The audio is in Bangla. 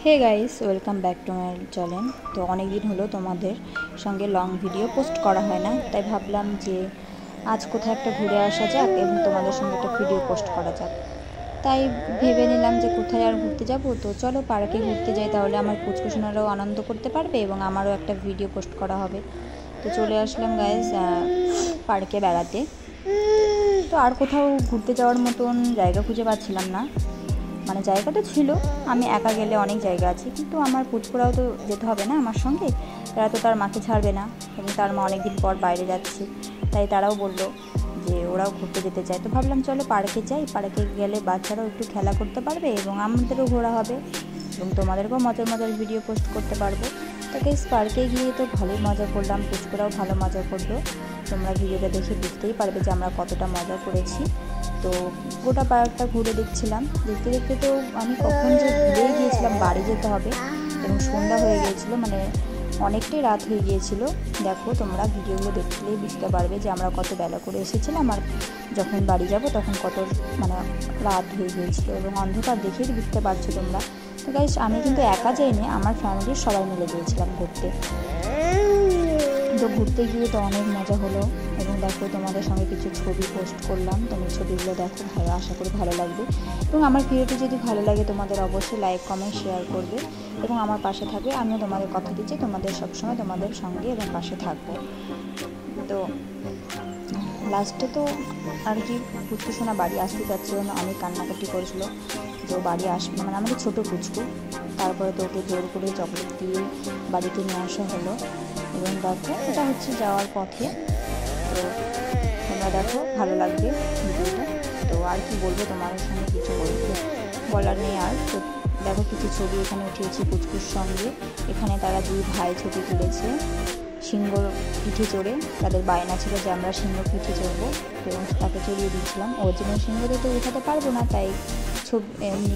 Hey guys, welcome back to my channel. তো অনেক দিন হলো তোমাদের সঙ্গে লং ভিডিও পোস্ট করা হয় না, তাই ভাবলাম যে আজ কোথাও একটা ঘুরে আসা যাক এবং তোমাদের সঙ্গে একটা ভিডিও পোস্ট করা যাক। তাই ভেবে নিলাম যে কোথায় আর ঘুরতে যাব, তো চলো পার্কে ঘুরতে যাই, তাহলে আমার কুচকুচনারাও আনন্দ করতে পারবে এবং আমারও একটা ভিডিও পোস্ট করা হবে। তো চলে আসলাম গাইস পার্কে বেড়াতে। তো আর কোথাও ঘুরতে যাওয়ার মতন জায়গা খুঁজে পাচ্ছিলাম না, মানে জায়গা তো ছিল, আমি একা গেলে অনেক জায়গা আছে, কিন্তু আমার পুচকুরাও তো যেতে হবে না আমার সঙ্গে, তারা তো তার মাকে ছাড়বে না এবং তার মা অনেক দিন পর বাইরে যাচ্ছে, তাই তারাও বললো যে ওরাও ঘুরতে যেতে চায়। তো ভাবলাম চলো পার্কে যাই, পার্কে গেলে বাচ্চারাও একটু খেলা করতে পারবে এবং আমাদেরও ঘোরা হবে এবং তোমাদেরকেও মজার মজার ভিডিও পোস্ট করতে পারবো। তো গাইস পার্কে গিয়ে তো ভালোই মজা করলাম, পুচকুরাও ভালো মজা করলো। তোমরা ভিডিওটা দেখে বুঝতেই পারবে যে আমরা কতটা মজা করেছি। তো গোটা পার্কটা ঘুরে দেখছিলাম, দেখতে দেখতে তো আমি কখন যে ভুলেই গিয়েছিলাম বাড়ি যেতে হবে এবং সন্ধ্যা হয়ে গিয়েছিলো, মানে অনেকটাই রাত হয়ে গিয়েছিলো। দেখো তোমরা ভিডিওগুলো দেখলেই বুঝতে পারবে যে আমরা কত বেলা করে এসেছিলাম আর যখন বাড়ি যাব তখন কত মানে রাত হয়ে গিয়েছিলো এবং অন্ধকার দেখেই বুঝতে পারছো তোমরা। তো গাইস আমি কিন্তু একা যাইনি, আমার ফ্যামিলির সবাই মিলে গিয়েছিলাম ঘুরতে। তো ঘুরতে গিয়ে তো অনেক মজা হলো এবং দেখো তোমাদের সঙ্গে কিছু ছবি পোস্ট করলাম, তোমরা ছবিগুলো দেখো, ভালো আশা করি ভালো লাগবে এবং আমার ভিডিওটি যদি ভালো লাগে তোমাদের অবশ্যই লাইক কমেন্ট শেয়ার করবে এবং আমার পাশে থাকবে। আমিও তোমাদের কথা দিচ্ছি তোমাদের সবসময় তোমাদের সঙ্গে এবং পাশে থাকবো। তো লাস্টে তো আর কি পুচকুসোনা বাড়ি আসতে যাচ্ছিল না, অনেক কান্নাকাটি করেছিল যে ও বাড়ি আসবে, মানে আমাদের ছোটো পুচকু। তারপরে তো ওকে জোর করে চকলেট দিয়ে বাড়িতে নিয়ে আসা হলো এবং দেখো এটা হচ্ছে যাওয়ার পথে। তো তোমরা দেখো ভালো লাগবে ভিডিওটা। তো আর কি বলবো, তোমাদের সঙ্গে কিছু বলার নেই আর। তো দেখো কিছু ছবি এখানে উঠিয়েছি পুচকুর সঙ্গে, এখানে তারা দুই ভাই ছবি তুলেছে সিংহ পিঠে চড়ে, তাদের বায়না ছিল যে আমরা সিংহ পিঠে চড়বো এবং তাকে চড়িয়ে দিয়েছিলাম। ওর জীবন সিংহতে তো উঠাতে পারবো না, তাই ছবি এমনি